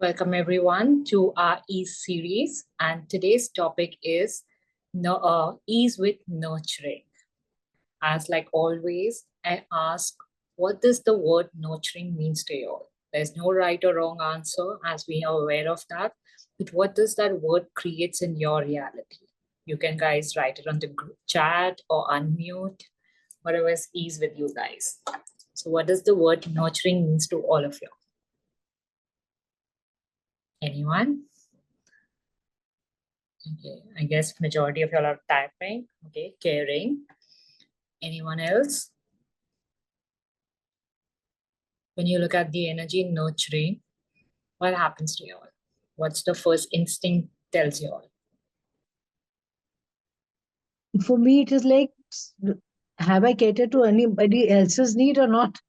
Welcome everyone to our ease series, and today's topic is ease with nurturing. As like always, I ask, what does the word nurturing means to you all? There's no right or wrong answer, as we are aware of that. But what does that word creates in your reality? You can guys write it on the group chat or unmute, whatever is ease with you guys. So, what does the word nurturing means to all of you? Anyone? Okay, I guess majority of y'all are typing. Okay, caring. Anyone else? When you look at the energy nurturing, what happens to y'all? What's the first instinct tells you all? For me, it is like, have I catered to anybody else's need or not?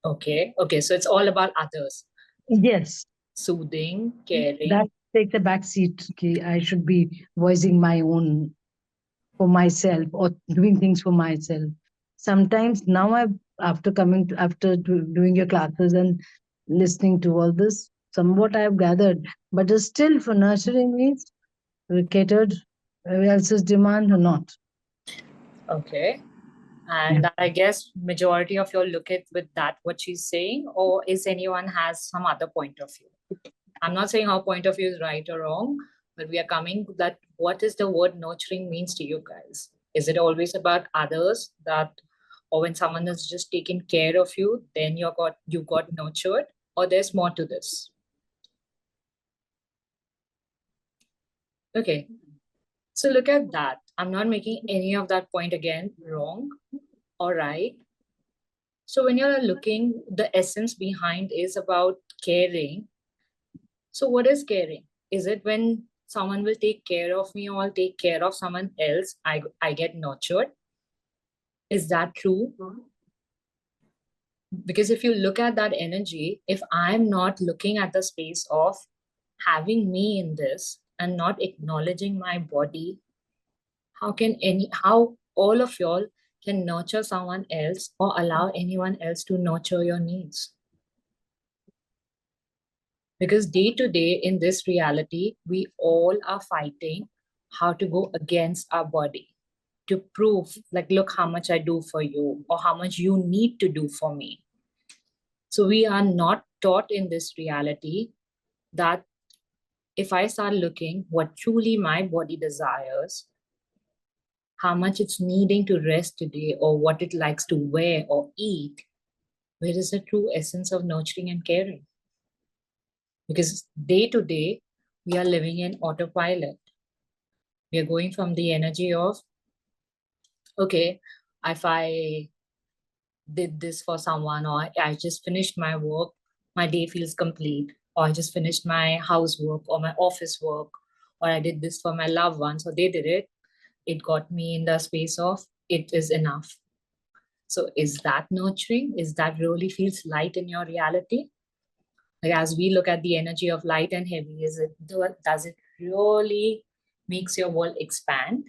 Okay, so it's all about others. Yes, Soothing, caring. that takes a back seat. Okay, I should be voicing my own for myself or doing things for myself. Sometimes now after doing your classes and listening to all this, somewhat I have gathered, but it's still for nurturing needs, we catered else's demand or not. Okay. Yeah. And I guess majority of you look at with that what she's saying, or is anyone has some other point of view? I'm not saying our point of view is right or wrong, but we are coming that what is the word nurturing means to you guys? Is it always about others that, or when someone is just taking care of you, then you got nurtured, or there's more to this? Okay, so look at that. I'm not making any of that point again wrong or right. So when you're looking, the essence behind is about caring. So what is caring? Is it when someone will take care of me or I'll take care of someone else, I get nurtured? Is that true? Because if you look at that energy, if I'm not looking at the space of having me in this and not acknowledging my body, how all of y'all can nurture someone else or allow anyone else to nurture your needs? Because day to day in this reality, we all are fighting how to go against our body to prove, like, look how much I do for you or how much you need to do for me. So we are not taught in this reality that if I start looking what truly my body desires, how much it's needing to rest today, or what it likes to wear or eat, where is the true essence of nurturing and caring? Because day to day, we are living in autopilot. We are going from the energy of, okay, if I did this for someone, or I just finished my work, my day feels complete, or I just finished my housework or my office work, or I did this for my loved ones, or they did it, it got me in the space of it is enough. So is that nurturing? Is that really feels light in your reality? Like as we look at the energy of light and heavy, does it really makes your world expand,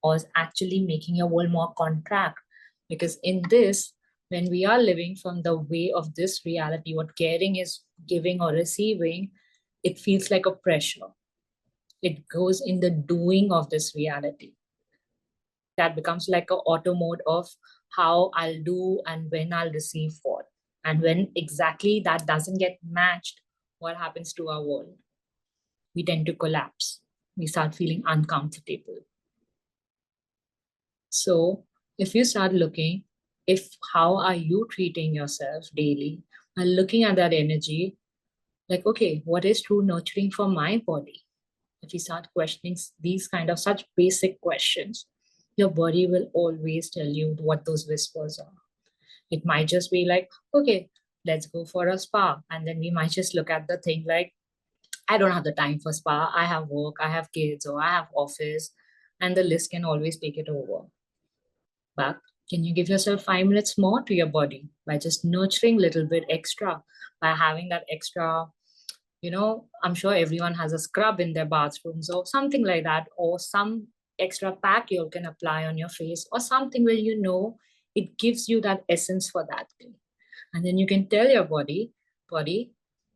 or is actually making your world more contract? Because in this, when we are living from the way of this reality, what caring is giving or receiving, it feels like a pressure. It goes in the doing of this reality. That becomes like a auto mode of how I'll do and when I'll receive what. And when exactly that doesn't get matched, what happens to our world? We tend to collapse. We start feeling uncomfortable. So if you start looking, if how are you treating yourself daily and looking at that energy, like, okay, what is true nurturing for my body? If you start questioning these kind of such basic questions, your body will always tell you what those whispers are. It might just be like, okay, let's go for a spa. And then we might just look at the thing like, I don't have the time for spa. I have work, I have kids, or I have office. And the list can always take it over. But can you give yourself 5 minutes more to your body by just nurturing a little bit extra, by having that extra, I'm sure everyone has a scrub in their bathrooms or something like that, or some extra pack you can apply on your face, or something where it gives you that essence for that day. And then you can tell your body,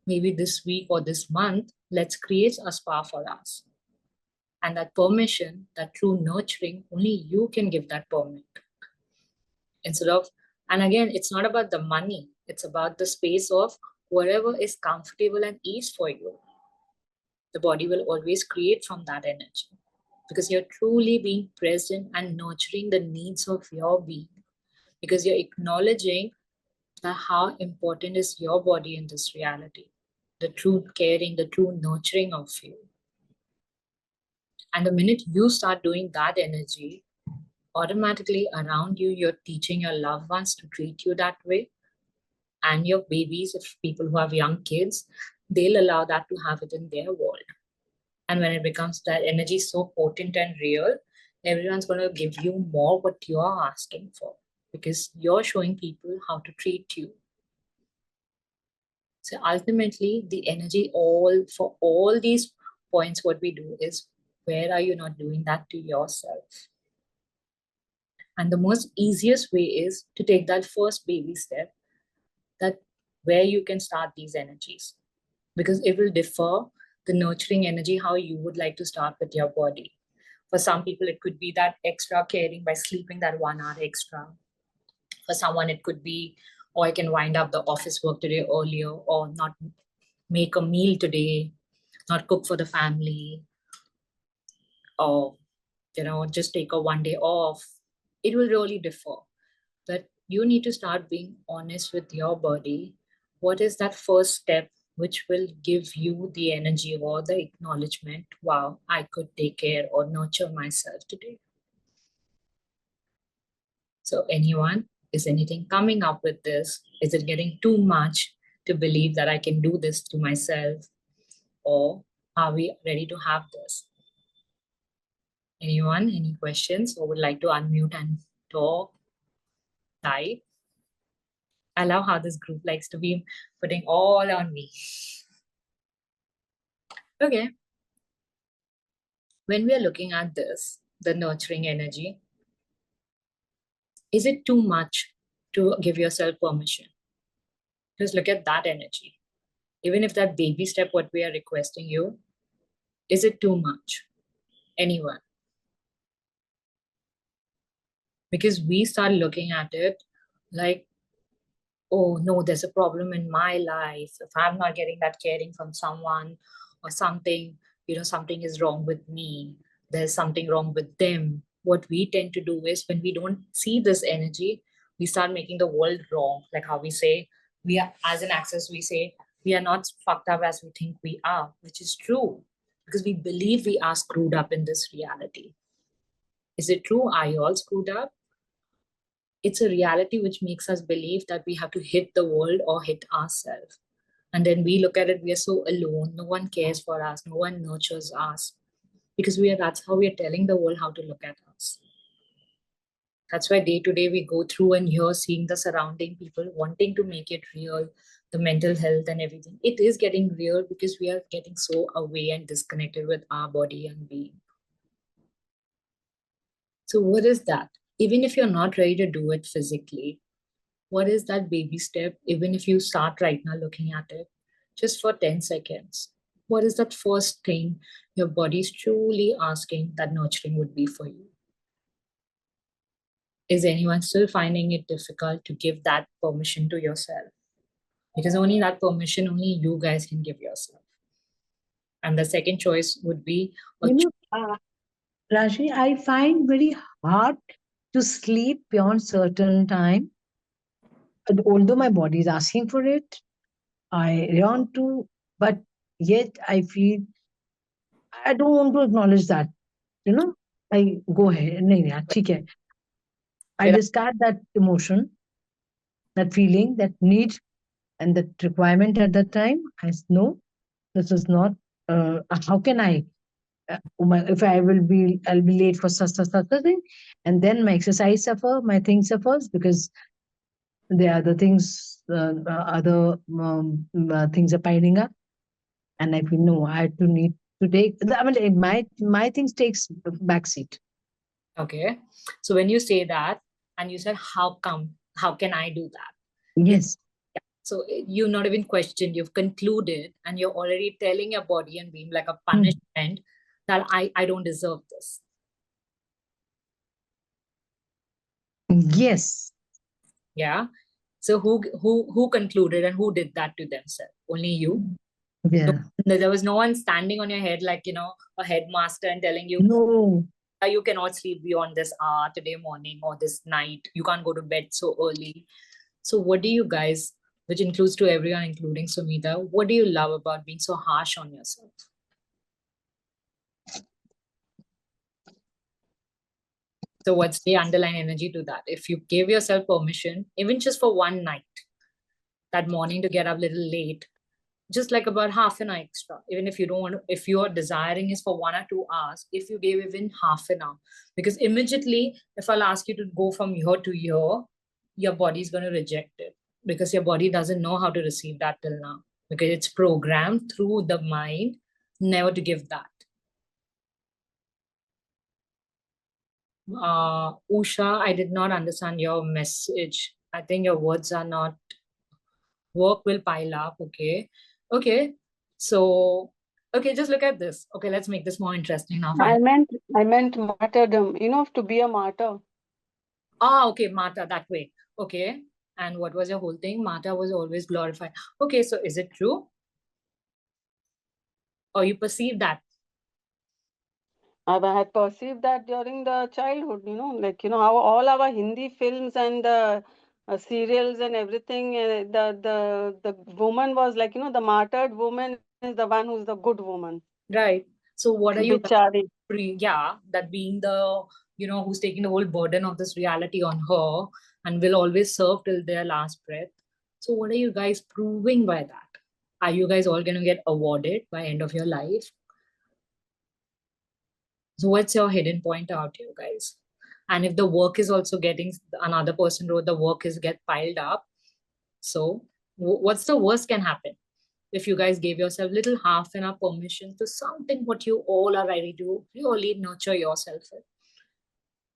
maybe this week or this month, let's create a spa for us. And that permission, that true nurturing, only you can give that permit. Instead of, and again, it's not about the money, it's about the space of whatever is comfortable and ease for you. The body will always create from that energy because you're truly being present and nurturing the needs of your being, because you're acknowledging that how important is your body in this reality, the true caring, the true nurturing of you. And the minute you start doing that energy, automatically around you, you're teaching your loved ones to treat you that way. And your babies, if people who have young kids, they'll allow that to have it in their world. And when it becomes that energy so potent and real, everyone's going to give you more what you're asking for, because you're showing people how to treat you. So ultimately, the energy for all these points, what we do is, where are you not doing that to yourself? And the most easiest way is to take that first baby step, that where you can start these energies, because it will differ the nurturing energy how you would like to start with your body. For some people, it could be that extra caring by sleeping that 1 hour extra. For someone, it could be, oh, I can wind up the office work today earlier, or not make a meal today, not cook for the family, or just take a 1 day off. It will really differ. But you need to start being honest with your body. What is that first step which will give you the energy or the acknowledgement, wow, I could take care or nurture myself today? So anyone, is anything coming up with this? Is it getting too much to believe that I can do this to myself? Or are we ready to have this? Anyone, any questions, or would like to unmute and talk, type? I love how this group likes to be putting all on me. Okay. When we are looking at this, the nurturing energy, is it too much to give yourself permission? Just look at that energy. Even if that baby step, what we are requesting you, is it too much? Anyone? Because we start looking at it like, oh no, there's a problem in my life. If I'm not getting that caring from someone or something, something is wrong with me. There's something wrong with them. What we tend to do is, when we don't see this energy, we start making the world wrong. Like how we say, we are, as an access, we say, we are not fucked up as we think we are, which is true, because we believe we are screwed up in this reality. Is it true? Are you all screwed up? It's a reality which makes us believe that we have to hit the world or hit ourselves. And then we look at it, we are so alone. No one cares for us. No one nurtures us. Because that's how we are telling the world how to look at us. That's why day to day we go through and hear, seeing the surrounding people wanting to make it real, the mental health and everything. It is getting real because we are getting so away and disconnected with our body and being. So what is that? Even if you're not ready to do it physically, what is that baby step? Even if you start right now looking at it, just for 10 seconds, what is that first thing your body is truly asking that nurturing would be for you? Is anyone still finding it difficult to give that permission to yourself? Because only that permission, only you guys can give yourself. And the second choice would be, Rashi, I find very hard to sleep beyond certain time. And although my body is asking for it, I want to, but yet I feel I don't want to acknowledge that. You know, I go ahead. नहीं, नहीं, ठीक है. I discard that emotion, that feeling, that need, and that requirement at that time. I know this is not. How can I? If I'll be late for such a thing, and then my exercise suffer, my thing suffers because the other things, other things are piling up, and I feel no, I do need to take. I mean, my things takes backseat. Okay, so when you say that, and you said, how come? How can I do that? Yes. So you've not even questioned, you've concluded, and you're already telling your body and being like a punishment that I don't deserve this. Yes. Yeah. So who concluded and who did that to themselves? Only you. Yeah. There was no one standing on your head like, a headmaster and telling you, No. you cannot sleep beyond this hour today morning or this night. You can't go to bed so early. So what do you guys, which includes to everyone, including Sumita, what do you love about being so harsh on yourself? So what's the underlying energy to that? If you give yourself permission, even just for one night, that morning to get up a little late, just like about half an hour extra, even if you don't want to, if your desiring is for 1 or 2 hours, if you gave even half an hour, because immediately if I'll ask you to go from here to here, your body is going to reject it, because your body doesn't know how to receive that till now, because it's programmed through the mind never to give that. Usha, I did not understand your message. I think your words are not, work will pile up. Okay. Okay. So, okay, just look at this. Okay, let's make this more interesting now. I Fine. meant martyrdom, to be a martyr. Okay, Mata, that way. Okay. And what was your whole thing? Mata was always glorified. Okay, so is it true? Or you perceive that? I had perceived that during the childhood, how all our Hindi films and the serials and everything, the woman was like, the martyred woman is the one who's the good woman. Right. So what are you, Bichari. yeah, that being the, who's taking the whole burden of this reality on her and will always serve till their last breath. So what are you guys proving by that? Are you guys all going to get awarded by end of your life? So what's your hidden point out here, guys? And if the work is also getting, another person wrote, the work is get piled up. So what's the worst can happen? If you guys gave yourself little half an hour permission to something what you all are ready to really nurture yourself with.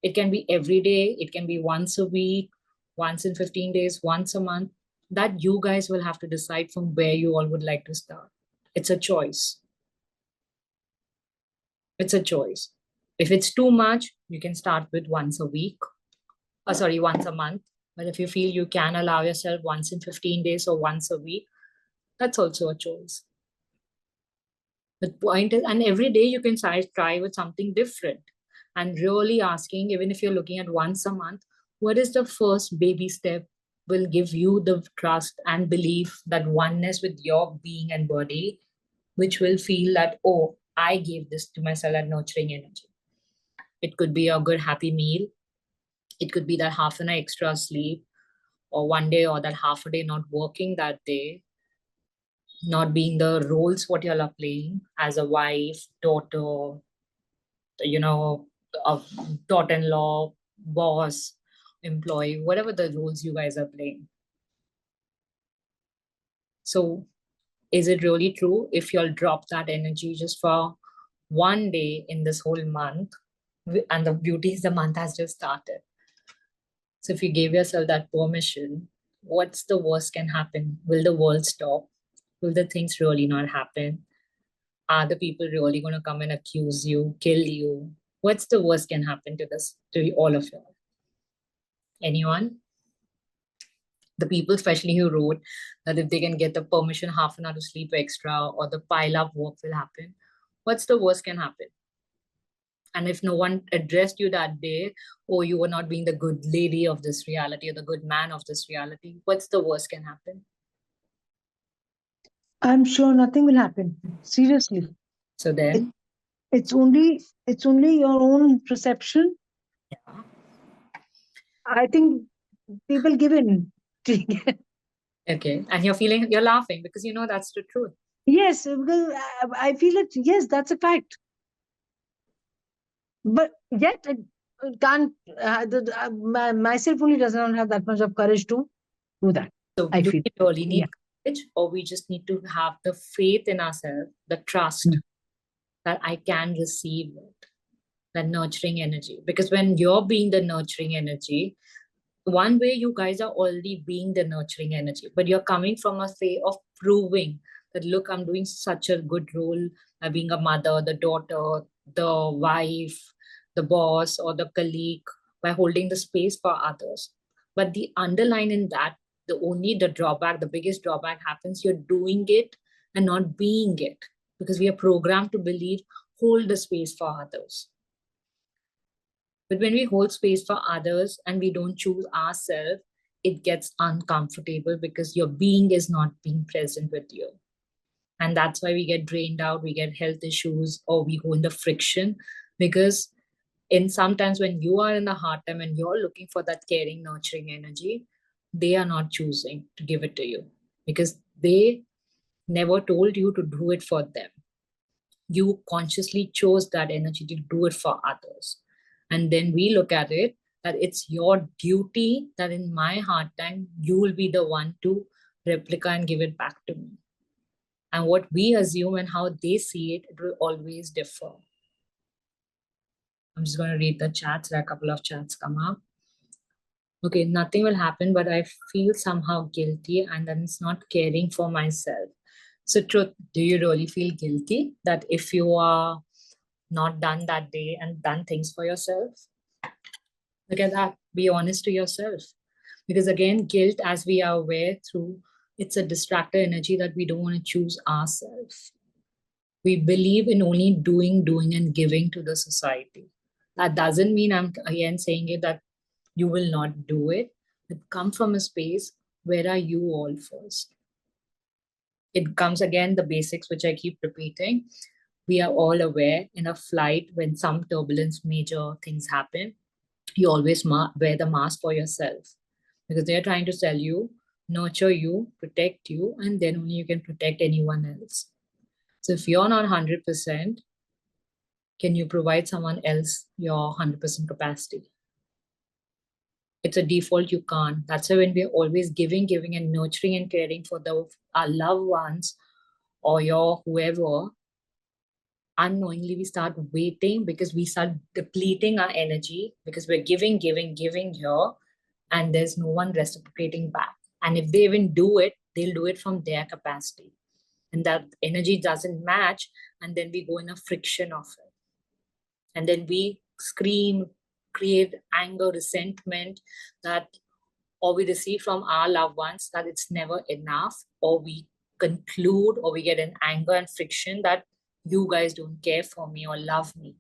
It can be every day, it can be once a week, once in 15 days, once a month. That you guys will have to decide from where you all would like to start. It's a choice. It's a choice. If it's too much, you can start with once a week. Once a month. But if you feel you can allow yourself once in 15 days or once a week, that's also a choice. The point is, and every day you can try with something different and really asking, even if you're looking at once a month, what is the first baby step will give you the trust and belief, that oneness with your being and body, which will feel that, oh, I gave this to myself at nurturing energy. It could be a good, happy meal. It could be that half an hour extra sleep, or one day, or that half a day not working that day, not being the roles what you all are playing as a wife, daughter, a daughter-in-law, boss, employee, whatever the roles you guys are playing. So is it really true if you'll drop that energy just for one day in this whole month? And the beauty is the month has just started. So if you gave yourself that permission, what's the worst can happen? Will the world stop? Will the things really not happen? Are the people really going to come and accuse you, kill you? What's the worst can happen to this, to all of you? Anyone? The people, especially who wrote that if they can get the permission half an hour to sleep extra, or the pile up work will happen, what's the worst can happen? And if no one addressed you that day, or you were not being the good lady of this reality or the good man of this reality, what's the worst can happen? I'm sure nothing will happen. Seriously. So then, It's only your own perception. yeah. I think people give in. Okay, and you're laughing because you know that's the truth. Yes, because I feel it. Yes, that's a fact. But yet, I can't. Myself only does not have that much of courage to do that. So I do feel. we really need courage, or we just need to have the faith in ourselves, the trust that I can receive it, that nurturing energy? Because when you're being the nurturing energy, one way you guys are already being the nurturing energy, but you're coming from a way of proving that, look, I'm doing such a good role by being a mother, the daughter, the wife, the boss, or the colleague, by holding the space for others. But the underline in that, the drawback, the biggest drawback happens, you're doing it and not being it, because we are programmed to believe, hold the space for others. But when we hold space for others and we don't choose ourselves, it gets uncomfortable because your being is not being present with you. And that's why we get drained out, we get health issues, or we go into friction. Because in sometimes when you are in a hard time and you're looking for that caring, nurturing energy, they are not choosing to give it to you because they never told you to do it for them. You consciously chose that energy to do it for others. And then we look at it that it's your duty that in my hard time, you will be the one to replica and give it back to me. And what we assume and how they see it, it will always differ. I'm just going to read the chats. There are a couple of chats come up. Okay, nothing will happen, but I feel somehow guilty and then it's not caring for myself. So truth, do you really feel guilty that if you are not done that day and done things for yourself? Look at that. Be honest to yourself. Because again, guilt, as we are aware through, it's a distractor energy that we don't want to choose ourselves. We believe in only doing, and giving to the society. That doesn't mean I'm again saying it that you will not do it. But come from a space, where are you all first? It comes again, the basics, which I keep repeating. We are all aware in a flight when some turbulence, major things happen, you always wear the mask for yourself because they're trying to tell you, nurture you, protect you, and then only you can protect anyone else. So if you're not 100%, can you provide someone else your 100% capacity? It's a default, you can't. That's why when we're always giving and nurturing and caring for our loved ones or your whoever, unknowingly we start waiting because we start depleting our energy because we're giving here and there's no one reciprocating back. And if they even do it, they'll do it from their capacity. And that energy doesn't match. And then we go in a friction of it. And then we scream, create anger, resentment that, or we receive from our loved ones that it's never enough, or we conclude or we get an anger and friction that you guys don't care for me or love me.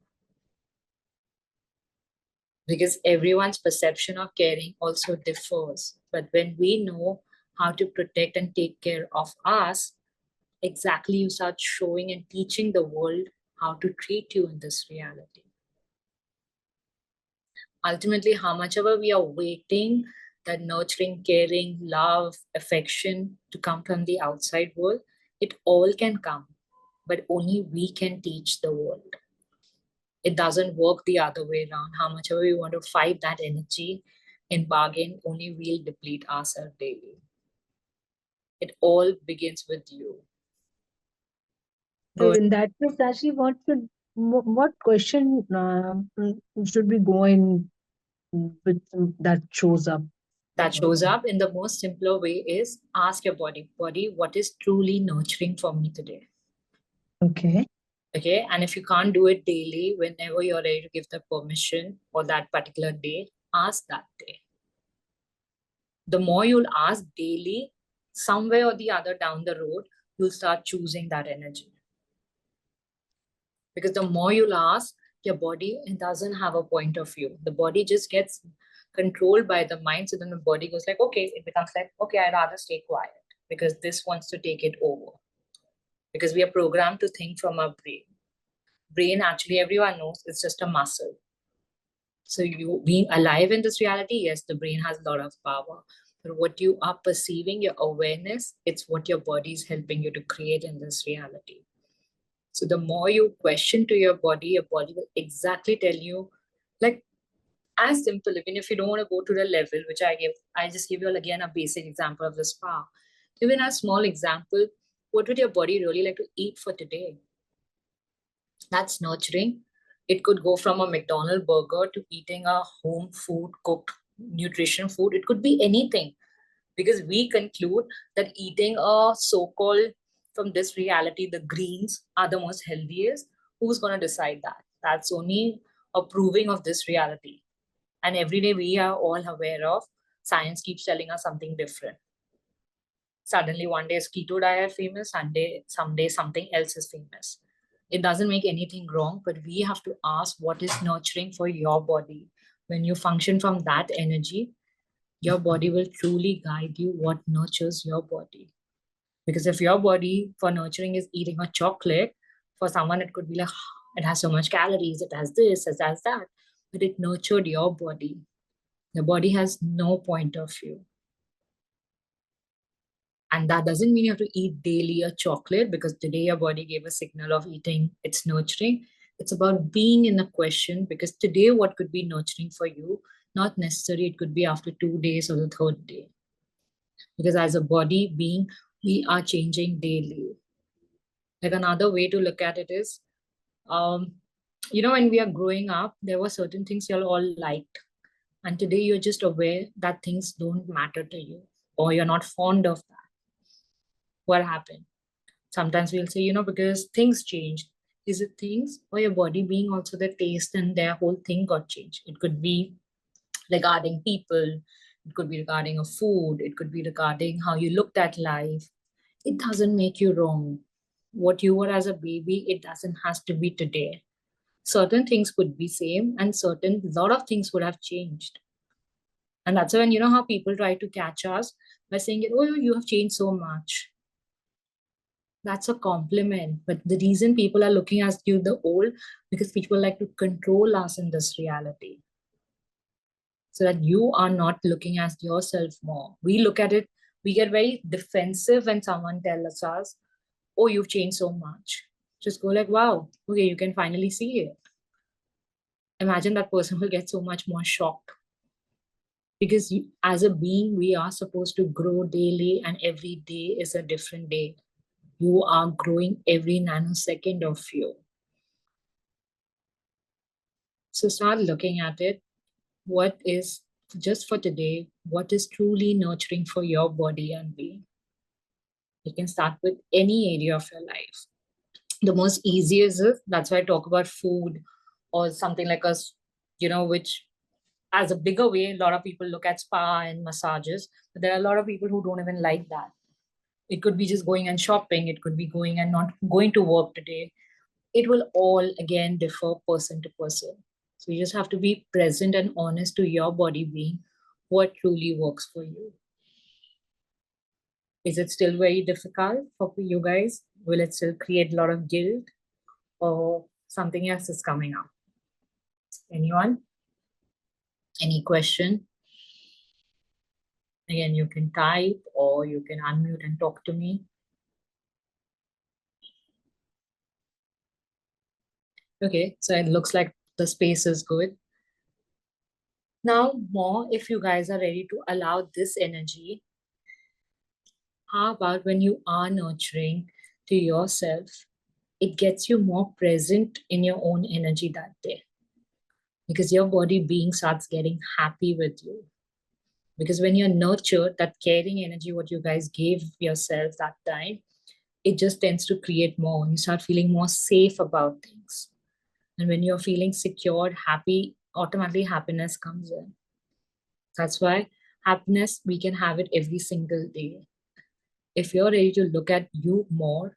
Because everyone's perception of caring also differs. But when we know how to protect and take care of us, exactly you start showing and teaching the world how to treat you in this reality. Ultimately, how much ever we are waiting that nurturing, caring, love, affection to come from the outside world, it all can come, but only we can teach the world. It doesn't work the other way around. How much ever we want to fight that energy, in bargain, only we'll deplete ourselves daily. It all begins with you. So in that case, actually, what question should we go in with that shows up? That shows up in the most simpler way is ask your body, what is truly nurturing for me today? Okay. Okay. And if you can't do it daily, whenever you're ready to give the permission for that particular day, ask that day. The more you'll ask daily, somewhere or the other down the road, you'll start choosing that energy. Because the more you'll ask, your body, it doesn't have a point of view. The body just gets controlled by the mind. So then the body goes like, okay, it becomes like, okay, I'd rather stay quiet because this wants to take it over. Because we are programmed to think from our brain. Brain, actually, everyone knows it's just a muscle. So you being alive in this reality, yes, the brain has a lot of power. But what you are perceiving, your awareness, it's what your body is helping you to create in this reality. So the more you question to your body will exactly tell you, like, as simple, even if you don't want to go to the level, which I just give you again a basic example of the spa. Even a small example, what would your body really like to eat for today? That's nurturing. It could go from a McDonald's burger to eating a home food cooked nutrition food. It could be anything, because we conclude that eating a so-called, from this reality, the greens are the most healthiest. Who's going to decide that? That's only a proving of this reality. And every day we are all aware of, science keeps telling us something different. Suddenly one day is keto diet famous, someday something else is famous. It doesn't make anything wrong, but we have to ask what is nurturing for your body. When you function from that energy, your body will truly guide you what nurtures your body. Because if your body for nurturing is eating a chocolate, for someone it could be like, it has so much calories, it has this, it has that, but it nurtured your body. The body has no point of view. And that doesn't mean you have to eat daily a chocolate because today your body gave a signal of eating, it's nurturing. It's about being in a question, because today what could be nurturing for you, not necessarily it could be after 2 days or the third day. Because as a body being, we are changing daily. Like another way to look at it is, when we are growing up, there were certain things you all liked. And today you're just aware that things don't matter to you, or you're not fond of that. What happened? Sometimes we'll say, because things changed. Is it things, or your body being also the taste and their whole thing got changed? It could be regarding people, it could be regarding a food, it could be regarding how you looked at life. It doesn't make you wrong. What you were as a baby, it doesn't has to be today. Certain things could be same, and lot of things would have changed. And that's when, how people try to catch us by saying, oh, you have changed so much. That's a compliment. But the reason people are looking at you the old, because people like to control us in this reality. So that you are not looking at yourself more. We look at it, we get very defensive when someone tells us, oh, you've changed so much. Just go like, wow, okay, you can finally see it. Imagine that person will get so much more shocked. Because as a being, we are supposed to grow daily, and every day is a different day. You are growing every nanosecond of you. So start looking at it. What is, just for today, what is truly nurturing for your body and being? You can start with any area of your life. The most easiest is, that's why I talk about food or something like which as a bigger way, a lot of people look at spa and massages, but there are a lot of people who don't even like that. It could be just going and shopping. It could be going and not going to work today. It will all, again, differ person to person. So you just have to be present and honest to your body being, what truly works for you. Is it still very difficult for you guys? Will it still create a lot of guilt, or something else is coming up? Anyone? Any question? Again, you can type or you can unmute and talk to me. Okay, so it looks like the space is good. Now, more, if you guys are ready to allow this energy, how about when you are nurturing to yourself, it gets you more present in your own energy that day. Because your body being starts getting happy with you. Because when you're nurtured, that caring energy, what you guys gave yourself that time, it just tends to create more. You start feeling more safe about things. And when you're feeling secured, happy, automatically happiness comes in. That's why happiness, we can have it every single day. If you're ready to look at you more,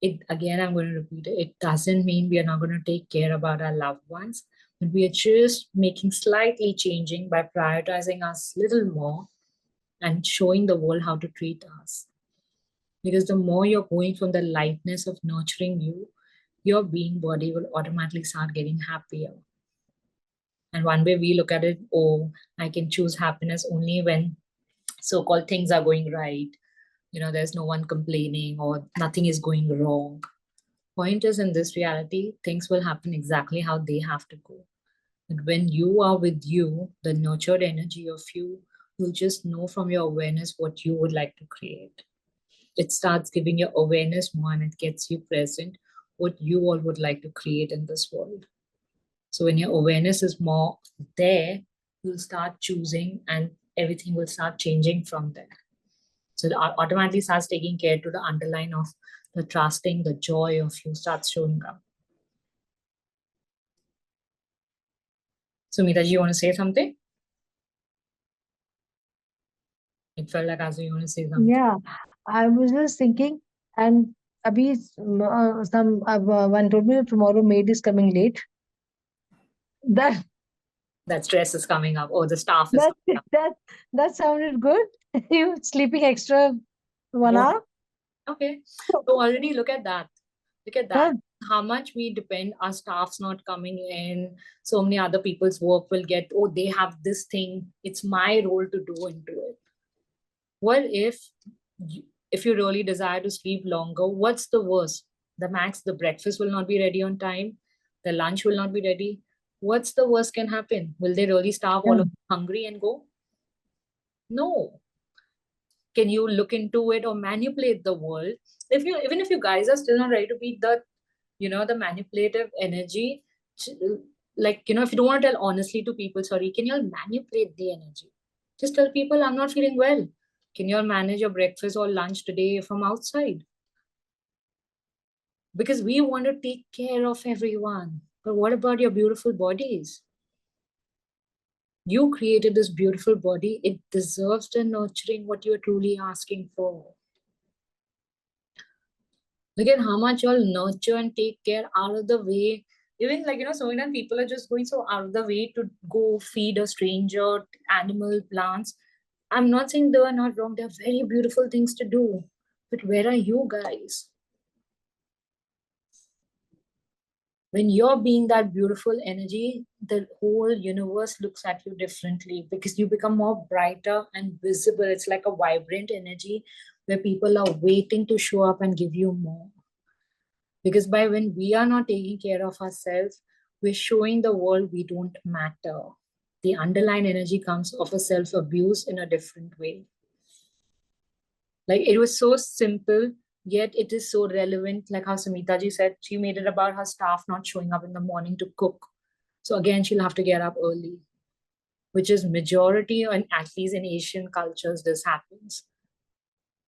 again, I'm going to repeat it. It doesn't mean we are not going to take care about our loved ones, but we are just making slightly changing by prioritizing us a little more and showing the world how to treat us. Because the more you're going from the lightness of nurturing you, your being body will automatically start getting happier. And one way we look at it, oh, I can choose happiness only when so-called things are going right. There's no one complaining or nothing is going wrong. Point is, in this reality, things will happen exactly how they have to go. But when you are with you, the nurtured energy of you, you'll just know from your awareness what you would like to create. It starts giving your awareness more, and it gets you present what you all would like to create in this world. So when your awareness is more there, you'll start choosing and everything will start changing from there. So it automatically starts taking care to the underline of the trusting, the joy of you starts showing up. So Meeta, you want to say something? It felt like as you want to say something. Yeah, I was just thinking, and Abhi, one told me that tomorrow maid is coming late. That That stress is coming up, or the staff is that coming up. that sounded good. You sleeping extra 1 hour? Okay, so already look at that. Look at that. Huh? How much we depend, our staff's not coming in. So many other people's work will get, oh, they have this thing. It's my role to do into it. What if you really desire to sleep longer, what's the worst? The max, the breakfast will not be ready on time. The lunch will not be ready. What's the worst can happen? Will they really starve all Yeah. of hungry and go? No. Can you look into it or manipulate the world? Even if you guys are still not ready to be the, the manipulative energy, like, if you don't want to tell honestly to people, sorry, can you all manipulate the energy? Just tell people, I'm not feeling well. Can you all manage your breakfast or lunch today from outside? Because we want to take care of everyone. But what about your beautiful bodies? You created this beautiful body. It deserves the nurturing what you're truly asking for. Look at how much y'all nurture and take care out of the way. Even like, so many times people are just going so out of the way to go feed a stranger, animal, plants. I'm not saying they are not wrong. They're very beautiful things to do. But where are you guys? When you're being that beautiful energy, the whole universe looks at you differently because you become more brighter and visible. It's like a vibrant energy where people are waiting to show up and give you more. Because by when we are not taking care of ourselves, we're showing the world we don't matter. The underlying energy comes of a self-abuse in a different way. Like it was so simple, yet it is so relevant. Like how Samita ji said, she made it about her staff not showing up in the morning to cook. So again, she'll have to get up early, which is majority, and at least in Asian cultures, this happens.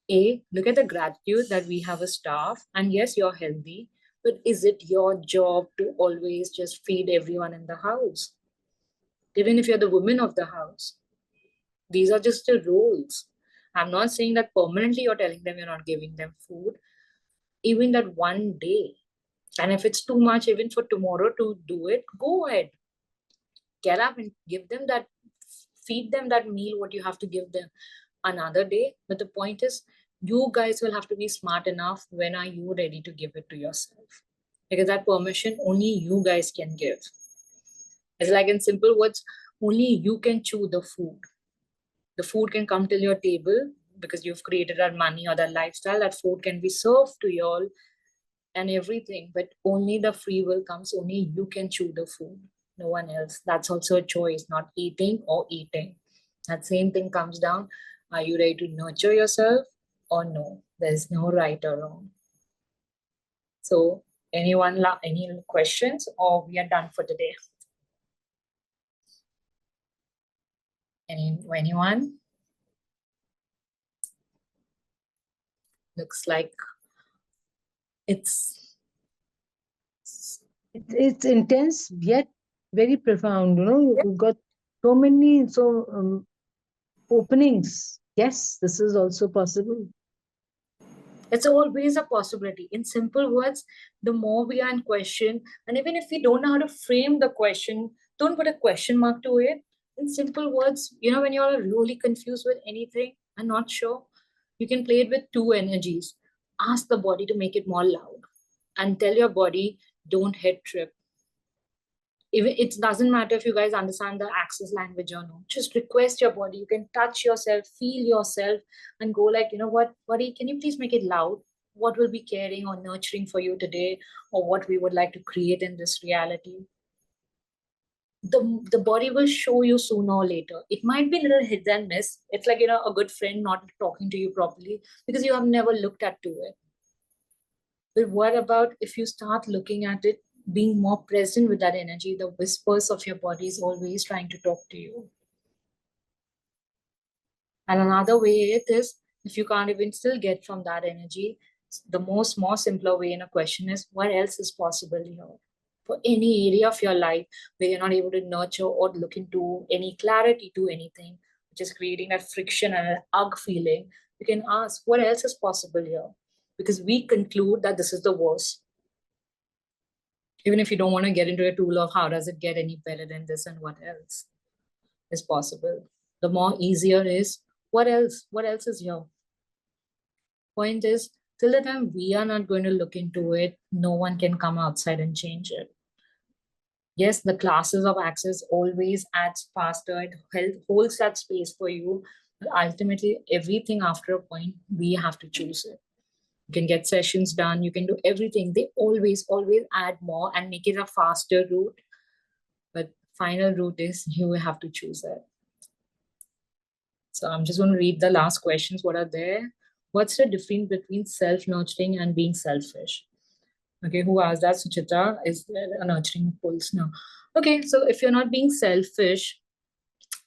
Look at the gratitude that we have a staff, and yes, you're healthy, but is it your job to always just feed everyone in the house? Even if you're the woman of the house, these are just the rules. I'm not saying that permanently you're telling them you're not giving them food, even that one day. And if it's too much, even for tomorrow to do it, go ahead. Get up and give them that, feed them that meal, what you have to give them another day. But the point is, you guys will have to be smart enough. When are you ready to give it to yourself? Because that permission only you guys can give. It's like in simple words, only you can chew the food. The food can come till your table because you've created that money or that lifestyle. That food can be served to you all and everything, but only the free will comes. Only you can chew the food, no one else. That's also a choice, not eating or eating. That same thing comes down. Are you ready to nurture yourself or no? There's no right or wrong. So anyone, any questions, or we are done for today? Anyone? Looks like it's intense yet very profound. You've got so many openings. Yes, this is also possible. It's always a possibility. In simple words, the more we are in question, and even if we don't know how to frame the question, don't put a question mark to it. In simple words, when you're really confused with anything and not sure, you can play it with two energies. Ask the body to make it more loud and tell your body, don't head trip. Even it doesn't matter if you guys understand the access language or no. Just request your body. You can touch yourself, feel yourself, and go like, what, body, can you please make it loud? What will be caring or nurturing for you today, or what we would like to create in this reality? The body will show you sooner or later. It might be a little hit and miss. It's like, a good friend not talking to you properly because you have never looked at to it. But what about if you start looking at it, being more present with that energy? The whispers of your body is always trying to talk to you. And another way it is, if you can't even still get from that energy, the more simpler way in a question is, what else is possible here? For any area of your life where you're not able to nurture or look into any clarity to anything, which is creating that friction and an ugh feeling, you can ask, what else is possible here? Because we conclude that this is the worst. Even if you don't want to get into a tool of how does it get any better than this and what else is possible. The more easier is, what else? What else is here? Point is, till the time we are not going to look into it, no one can come outside and change it. Yes, the classes of access always adds faster, it holds that space for you, but ultimately everything after a point, we have to choose it. You can get sessions done, you can do everything. They always add more and make it a faster route. But final route is you have to choose it. So I'm just going to read the last questions. What are there? What's the difference between self-nurturing and being selfish? Okay, who asked that? Suchita, is there a nurturing pulse? No. Okay, so if you're not being selfish,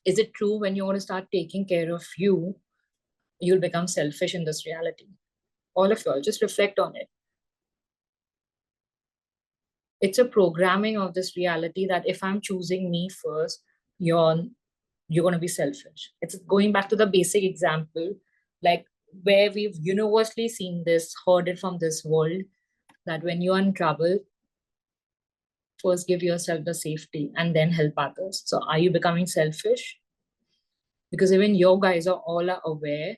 is it true when you want to start taking care of you, you'll become selfish in this reality? All of y'all, just reflect on it. It's a programming of this reality that if I'm choosing me first, you're going to be selfish. It's going back to the basic example, like where we've universally seen this, heard it from this world, that when you're in trouble, first give yourself the safety and then help others. So are you becoming selfish? Because even you guys are all aware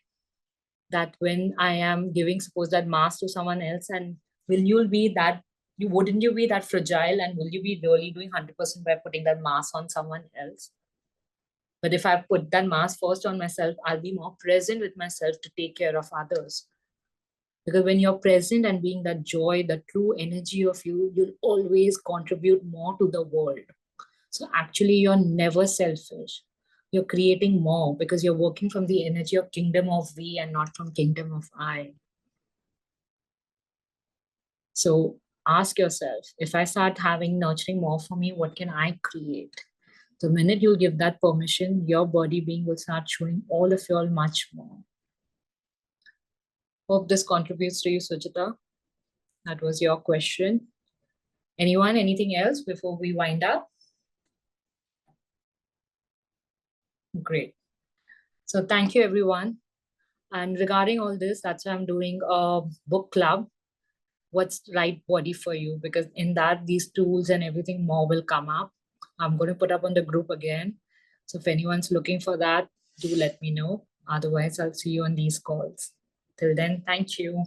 that when I am giving, suppose that mask to someone else, and wouldn't you be that fragile, and will you be really doing 100% by putting that mask on someone else? But if I put that mask first on myself, I'll be more present with myself to take care of others. Because when you're present and being that joy, the true energy of you, you'll always contribute more to the world. So actually, you're never selfish. You're creating more because you're working from the energy of kingdom of we and not from kingdom of I. So ask yourself, if I start having nurturing more for me, what can I create? The minute you give that permission, your body being will start showing all of you all much more. Hope this contributes to you, Sujata. That was your question. Anyone, anything else before we wind up? Great. So thank you, everyone. And regarding all this, that's why I'm doing a book club. What's the right body for you? Because in that, these tools and everything more will come up. I'm going to put up on the group again. So if anyone's looking for that, do let me know. Otherwise, I'll see you on these calls. Till then, thank you.